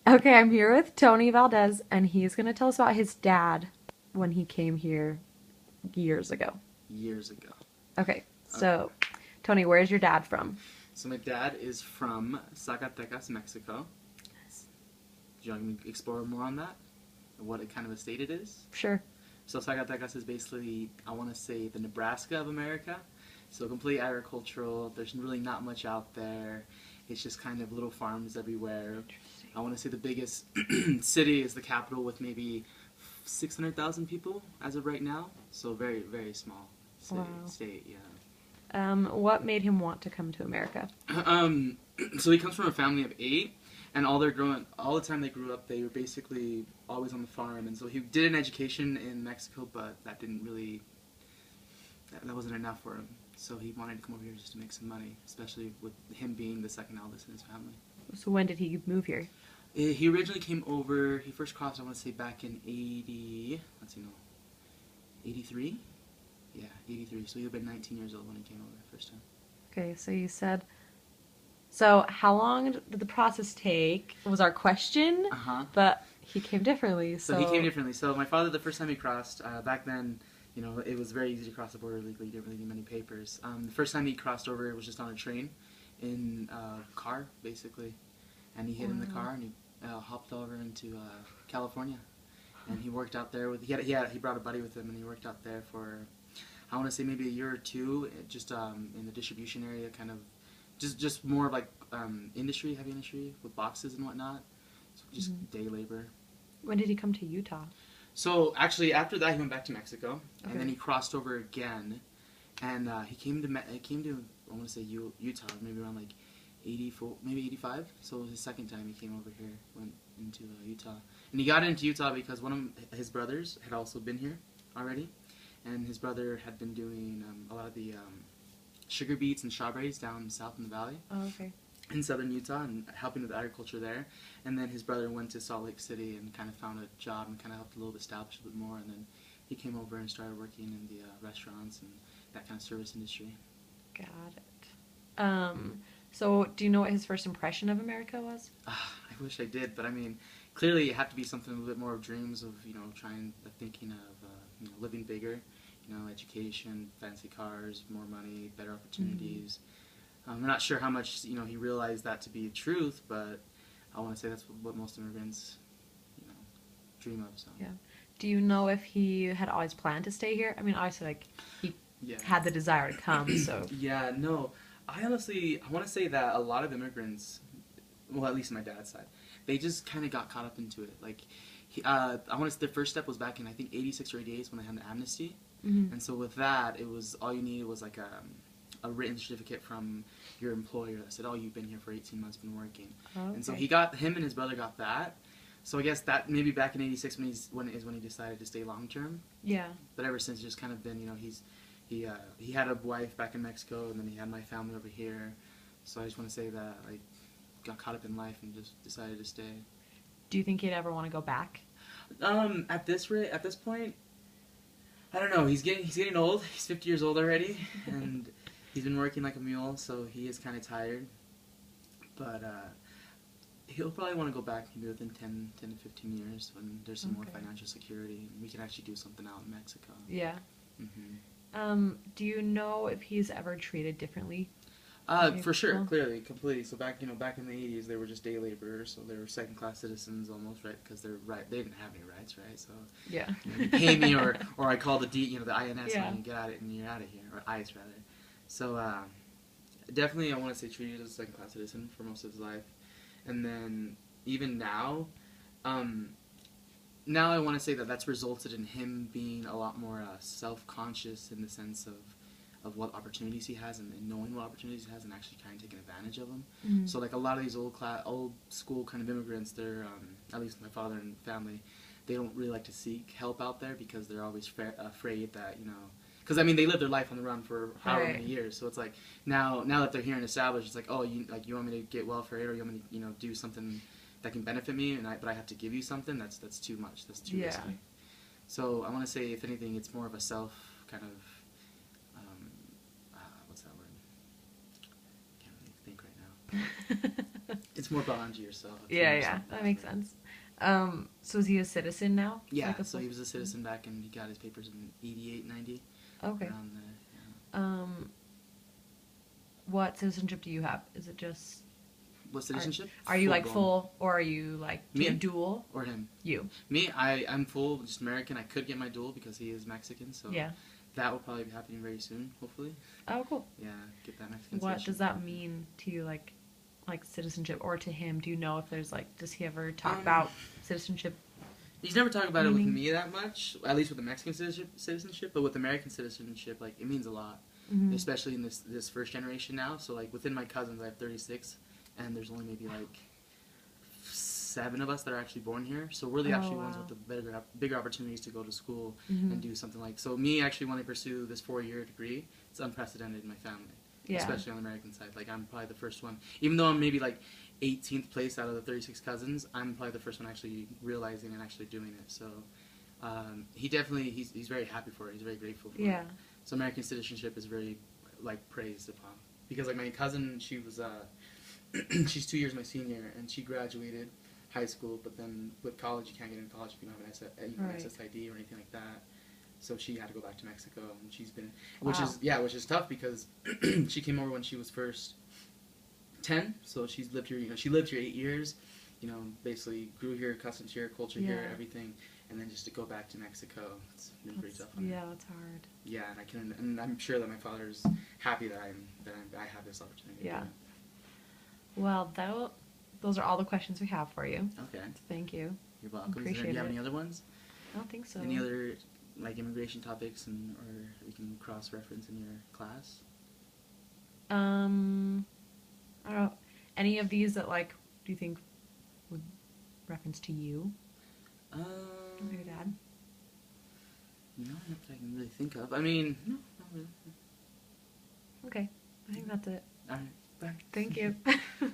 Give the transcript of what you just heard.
Okay, I'm here with Tony Valdez, and he's going to tell us about his dad when he came here years ago. Years ago. Okay, Okay. so Tony, where's your dad from? So my dad is from Zacatecas, Mexico. Do you want me to explore more on that? What kind of a state it is? Sure. So Zacatecas is basically, I want to say, the Nebraska of America. So complete agricultural. There's really not much out there. It's just kind of little farms everywhere. I want to say the biggest city is the capital with maybe 600,000 people as of right now. So very, very small city, Wow. state, yeah. What made him want to come to America? Um, so he comes from a family of 8, and all the time they grew up, they were basically always on the farm. And so he did an education in Mexico, but that didn't really, that wasn't enough for him. So he wanted to come over here just to make some money, especially with him being the second eldest in his family. So when did he move here? He originally came over. He first crossed, I want to say, back in 80. Let's see, no, 83. Yeah, 83. So he would have been 19 years old when he came over the first time. Okay, so you said. So how long did the process take? Was our question, Uh huh. but he came differently. So he came differently. So my father, the first time he crossed, back then, you know, it was very easy to cross the border legally. You didn't really need many papers. The first time he crossed over, it was just on a train, in a car, basically, and he hid in the car and he hopped over into California, and he worked out there with. He brought a buddy with him, and he worked out there for, I want to say maybe a year or two, just in the distribution area, kind of, just more of like heavy industry with boxes and whatnot. So just day labor. When did he come to Utah? So actually, after that, he went back to Mexico, Okay. and then he crossed over again, and he came to I want to say Utah, maybe around like 84, maybe 85. So it was his second time he came over here, went into Utah, and he got into Utah because one of his brothers had also been here already, and his brother had been doing a lot of the sugar beets and strawberries down south in the valley Oh, okay. in southern Utah and helping with agriculture there. And then his brother went to Salt Lake City and kind of found a job and kind of helped a little bit establish a bit more. And then he came over and started working in the restaurants and that kind of service industry. Got it. So do you know what his first impression of America was? I wish I did, but I mean, clearly it had to be something a little bit more of dreams of, you know, thinking of, living bigger, you know, education, fancy cars, more money, better opportunities. I'm not sure how much, you know, he realized that to be truth, but I want to say that's what most immigrants, you know, dream of. So Yeah. Do you know if he had always planned to stay here? I mean, obviously, like, he yeah, had the desire to come, so. yeah, no. I want to say that a lot of immigrants, well, at least my dad's side, they just kind of got caught up into it. Like, I want to say the first step was back in I think 86 or 88 when they had the amnesty, and so with that, it was all you needed was like a written certificate from your employer that said, "Oh, you've been here for 18 months, been working." Oh, And so okay. him and his brother got that. So I guess that maybe back in '86 when he decided to stay long term. Yeah. But ever since, just kind of been, you know, he had a wife back in Mexico, and then he had my family over here. So I just want to say that I got caught up in life and just decided to stay. Do you think he'd ever want to go back? At this point, I don't know. He's getting old. He's 50 years old already, and he's been working like a mule, so he is kind of tired. But he'll probably want to go back maybe within 10 to 15 years when there's some more Okay. financial security and we can actually do something out in Mexico. Yeah. hmm Do you know if he's ever treated differently? For sure, Well- clearly, completely. So back in the 80s, they were just day laborers, so they were second-class citizens almost, right? Because they didn't have any rights, right? So Yeah. you pay me, or I call the the INS, Yeah. and you get out it, and you're out of here, or ICE rather. So definitely, I want to say treated as a second-class citizen for most of his life, and then even now, now I want to say that that's resulted in him being a lot more self-conscious in the sense of what opportunities he has and knowing what opportunities he has and actually kind of taking advantage of them. Mhm. So like a lot of these old school kind of immigrants, they're at least my father and family, they don't really like to seek help out there because they're always afraid that, you know, because I mean they live their life on the run for however many Right. years. So it's like now that they're here and established, it's like, oh, you want me to get welfare aid, or you want me to, you know, do something that can benefit me, but I have to give you something. That's too much. That's too Yeah. risky. So I want to say, if anything, it's more of a self kind of what's that word? Can't really think right now. It's more brought onto yourself. It's Yeah, more yeah, that makes self-confident. sense. So is he a citizen now? Yeah, Like a so full. he was a citizen back and he got his papers in 88, 90, Okay. around there. Um, what citizenship do you have? Is it just What citizenship? are you Full like blown. full or are you like do you Me? have dual? Or him? You. Me, I'm full, just American. I could get my dual because he is Mexican, so Yeah. that will probably be happening very soon, hopefully. Oh, cool. Yeah, get that Mexican What citizenship. does that mean to you, like citizenship, or to him? Do you know if there's like, does he ever talk about citizenship? He's never talked about it with Meaning? me that much, at least with the Mexican citizenship, but with American citizenship, like, it means a lot, Mhm. especially in this first generation now. So, like, within my cousins, I have 36, and there's only maybe, like, 7 of us that are actually born here. So we're the Oh, actually ones wow. with the bigger opportunities to go to school Mhm. and do something like. So me actually wanting to pursue this 4-year degree, it's unprecedented in my family, Yeah. especially on the American side. Like, I'm probably the first one, even though I'm maybe like 18th place out of the 36 cousins. I'm probably the first one actually realizing and actually doing it. So he definitely he's very happy for it. He's very grateful for Yeah. it. So American citizenship is very like praised upon because like my cousin, she was she's 2 years my senior and she graduated high school, but then with college you can't get into college if you don't have an Right. SSID or anything like that. So she had to go back to Mexico, and she's been, which Wow. which is tough because she came over when she was first 10, so she's lived here. You know, she lived here 8 years. You know, basically grew here, accustomed to here, culture here, Yeah. everything, and then just to go back to Mexico, it's been pretty tough. On her. Yeah, that's hard. Yeah, and I'm sure that my father's happy that I have this opportunity. Yeah. To do Well, those are all the questions we have for you. it. Okay, Thank you. you're welcome. Do Appreciate you have it. any other ones? I don't think so. Any other like immigration topics, or we can cross reference in your class? I don't know. Any of these that like do you think would reference to you or your dad? No, not that I can really think of. I mean, no, not really. Okay, I think that's it. All right, bye. Thank you.